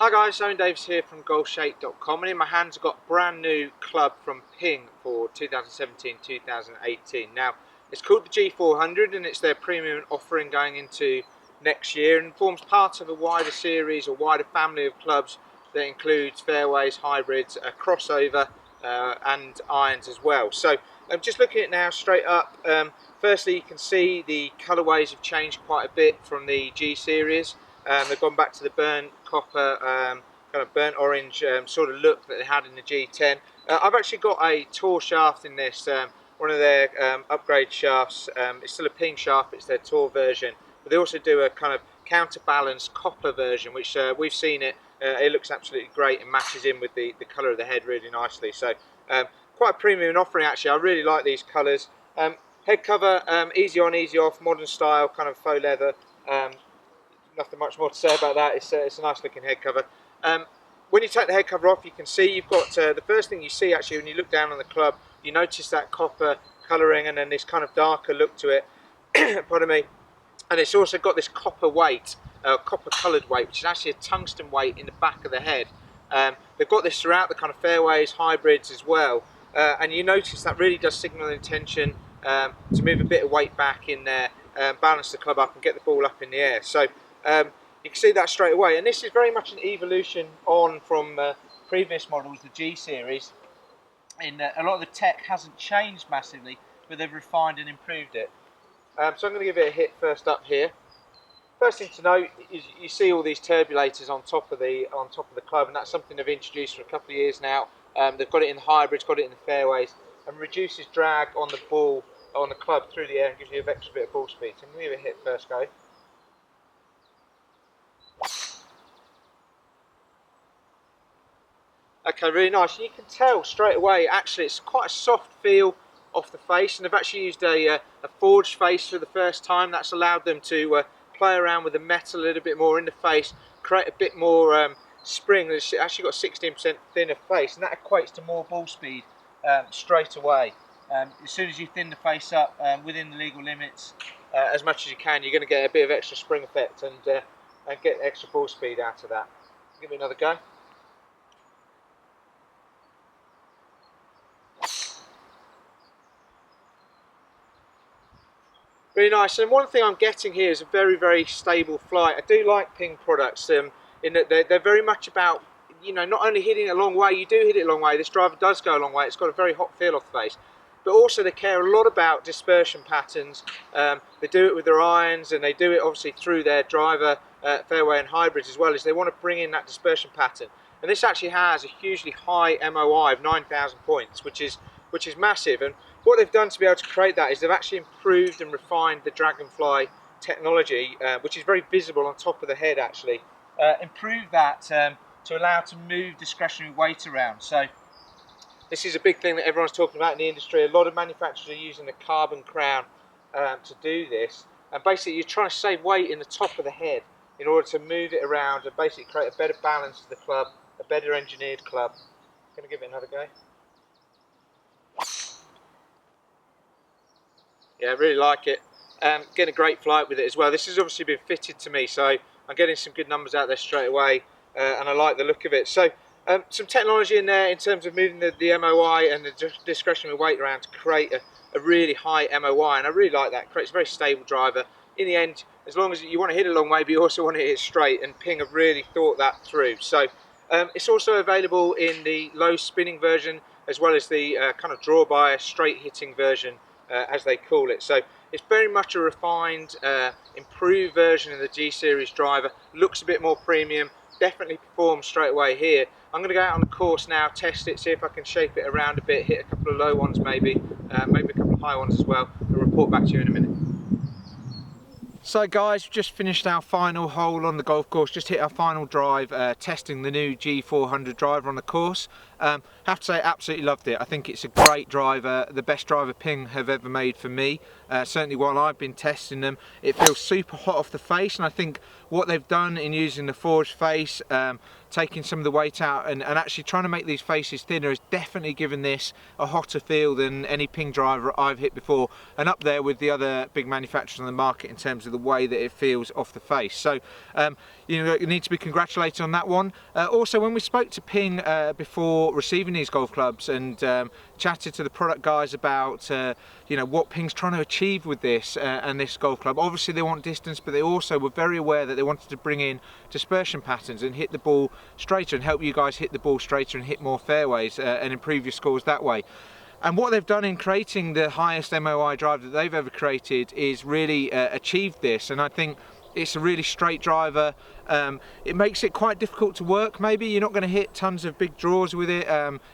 Hi guys, Owen Davies here from Golfshake.com, and in my hands I've got a brand new club from PING for 2017-2018. Now, it's called the G400 and it's their premium offering going into next year and forms part of a wider series or wider family of clubs that includes fairways, hybrids, a crossover and irons as well. So I'm just looking at it now straight up. Firstly, you can see the colourways have changed quite a bit from the G series. They've gone back to the burnt copper, kind of burnt orange sort of look that they had in the G10. I've actually got a tour shaft in this, one of their upgrade shafts. It's still a PING shaft, it's their tour version. But they also do a kind of counterbalance copper version, which we've seen it. It looks absolutely great and matches in with the colour of the head really nicely. So quite a premium offering actually. I really like these colours. Head cover, easy on, easy off, modern style, kind of faux leather. Nothing much more to say about that. It's a nice looking head cover. When you take the head cover off, you can see you've got the first thing you see actually when you look down on the club, you notice that copper colouring and then this kind of darker look to it. Pardon me. And it's also got this copper weight, copper coloured weight, which is actually a tungsten weight in the back of the head. They've got this throughout the kind of fairways, hybrids as well. And you notice that really does signal intention to move a bit of weight back in there, balance the club up and get the ball up in the air. So you can see that straight away, and this is very much an evolution on from previous models, the G series. In a lot of the tech hasn't changed massively, but they've refined and improved it. So I'm going to give it a hit first up here. First thing to note is you see all these turbulators on top of the club, and that's something they've introduced for a couple of years now. They've got it in the hybrids, got it in the fairways, and reduces drag on the ball, on the club through the air, and gives you an extra bit of ball speed. So I'm going to give it a hit first go. Okay, really nice. And you can tell straight away, actually, it's quite a soft feel off the face, and they've actually used a forged face for the first time. That's allowed them to play around with the metal a little bit more in the face, create a bit more spring. It's actually got a 16% thinner face, and that equates to more ball speed straight away. As soon as you thin the face up within the legal limits, as much as you can, you're going to get a bit of extra spring effect and get extra ball speed out of that. Give it another go. Really nice. And one thing I'm getting here is a very, very stable flight. I do like PING products in that they're very much about, you know, not only hitting it a long way, you do hit it a long way. This driver does go a long way. It's got a very hot feel off the face. But also they care a lot about dispersion patterns. They do it with their irons, and they do it obviously through their driver, fairway and hybrids as well, as they want to bring in that dispersion pattern. And this actually has a hugely high MOI of 9,000 points, which is massive. And what they've done to be able to create that is they've actually improved and refined the Dragonfly technology, which is very visible on top of the head actually. Improved that to allow to move discretionary weight around. So this is a big thing that everyone's talking about in the industry. A lot of manufacturers are using the carbon crown to do this. And basically you're trying to save weight in the top of the head in order to move it around and basically create a better balance to the club, a better engineered club. I'm going to give it another go. Yeah, I really like it. Getting a great flight with it as well. This has obviously been fitted to me, so I'm getting some good numbers out there straight away, and I like the look of it. So some technology in there in terms of moving the MOI and the discretionary weight around to create a really high MOI, and I really like that. It creates a very stable driver. In the end, as long as you want to hit it a long way, but you also want to hit it straight, and PING have really thought that through. So it's also available in the low spinning version, as well as the kind of draw by straight hitting version, as they call it. So it's very much a refined, improved version of the G series driver. Looks a bit more premium, definitely performs straight away here. I'm going to go out on the course now, test it, see if I can shape it around a bit, hit a couple of low ones maybe a couple of high ones as well, and report back to you in a minute. So guys, we've just finished our final hole on the golf course, just hit our final drive, testing the new G400 driver on the course. Have to say, absolutely loved it. I think it's a great driver, the best driver Ping have ever made for me. Certainly while I've been testing them, it feels super hot off the face, and I think what they've done in using the forged face, taking some of the weight out and actually trying to make these faces thinner has definitely given this a hotter feel than any Ping driver I've hit before, and up there with the other big manufacturers on the market in terms of the way that it feels off the face. So you know, you need to be congratulated on that one. Also, when we spoke to Ping before receiving these golf clubs and chatted to the product guys about you know, what Ping's trying to achieve with this and this golf club, obviously they want distance, but they also were very aware that they wanted to bring in dispersion patterns and hit the ball straighter and help you guys hit the ball straighter and hit more fairways and improve your scores that way. And what they've done in creating the highest MOI drive that they've ever created is really achieved this, and I think it's a really straight driver. It makes it quite difficult to work. Maybe you're not going to hit tons of big draws with it.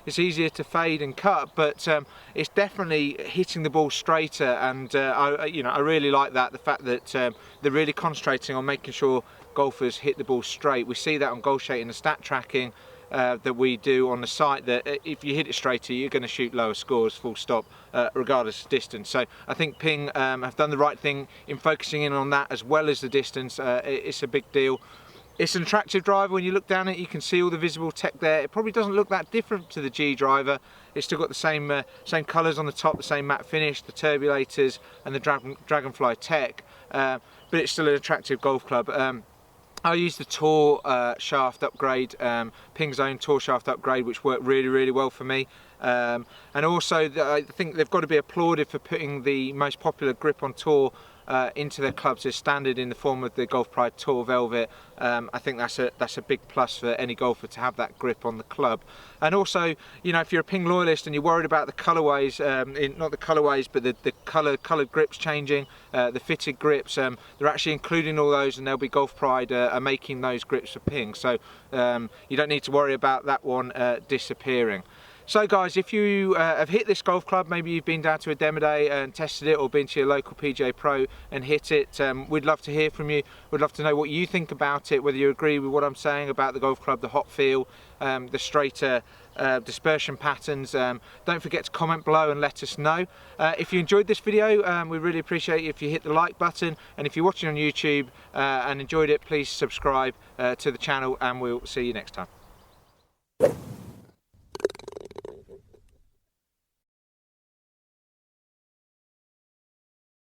It's easier to fade and cut, but it's definitely hitting the ball straighter. And I really like that. The fact that they're really concentrating on making sure golfers hit the ball straight. We see that on Golfshake in the stat tracking that we do on the site, that if you hit it straighter, you're going to shoot lower scores, full stop, regardless of distance. So I think Ping have done the right thing in focusing in on that as well as the distance. It's a big deal. It's an attractive driver. When you look down it, you can see all the visible tech there. It probably doesn't look that different to the G driver. It's still got the same colours on the top, the same matte finish, the turbulators and the Dragonfly tech, but it's still an attractive golf club. I used the Tour shaft upgrade, Ping's own Tour shaft upgrade, which worked really well for me. And also I think they've got to be applauded for putting the most popular grip on tour into their clubs as standard in the form of the Golf Pride Tour Velvet. I think that's a big plus for any golfer to have that grip on the club. And also, you know, if you're a Ping loyalist and you're worried about the colourways, not the colourways, but the coloured grips changing, the fitted grips, they're actually including all those, and they'll be Golf Pride are making those grips for Ping. So you don't need to worry about that one disappearing. So guys, if you have hit this golf club, maybe you've been down to a demo day and tested it, or been to your local PGA Pro and hit it, we'd love to hear from you. We'd love to know what you think about it, whether you agree with what I'm saying about the golf club, the hot feel, the straighter dispersion patterns. Don't forget to comment below and let us know. If you enjoyed this video, we really appreciate it if you hit the like button, and if you're watching on YouTube and enjoyed it, please subscribe to the channel, and we'll see you next time.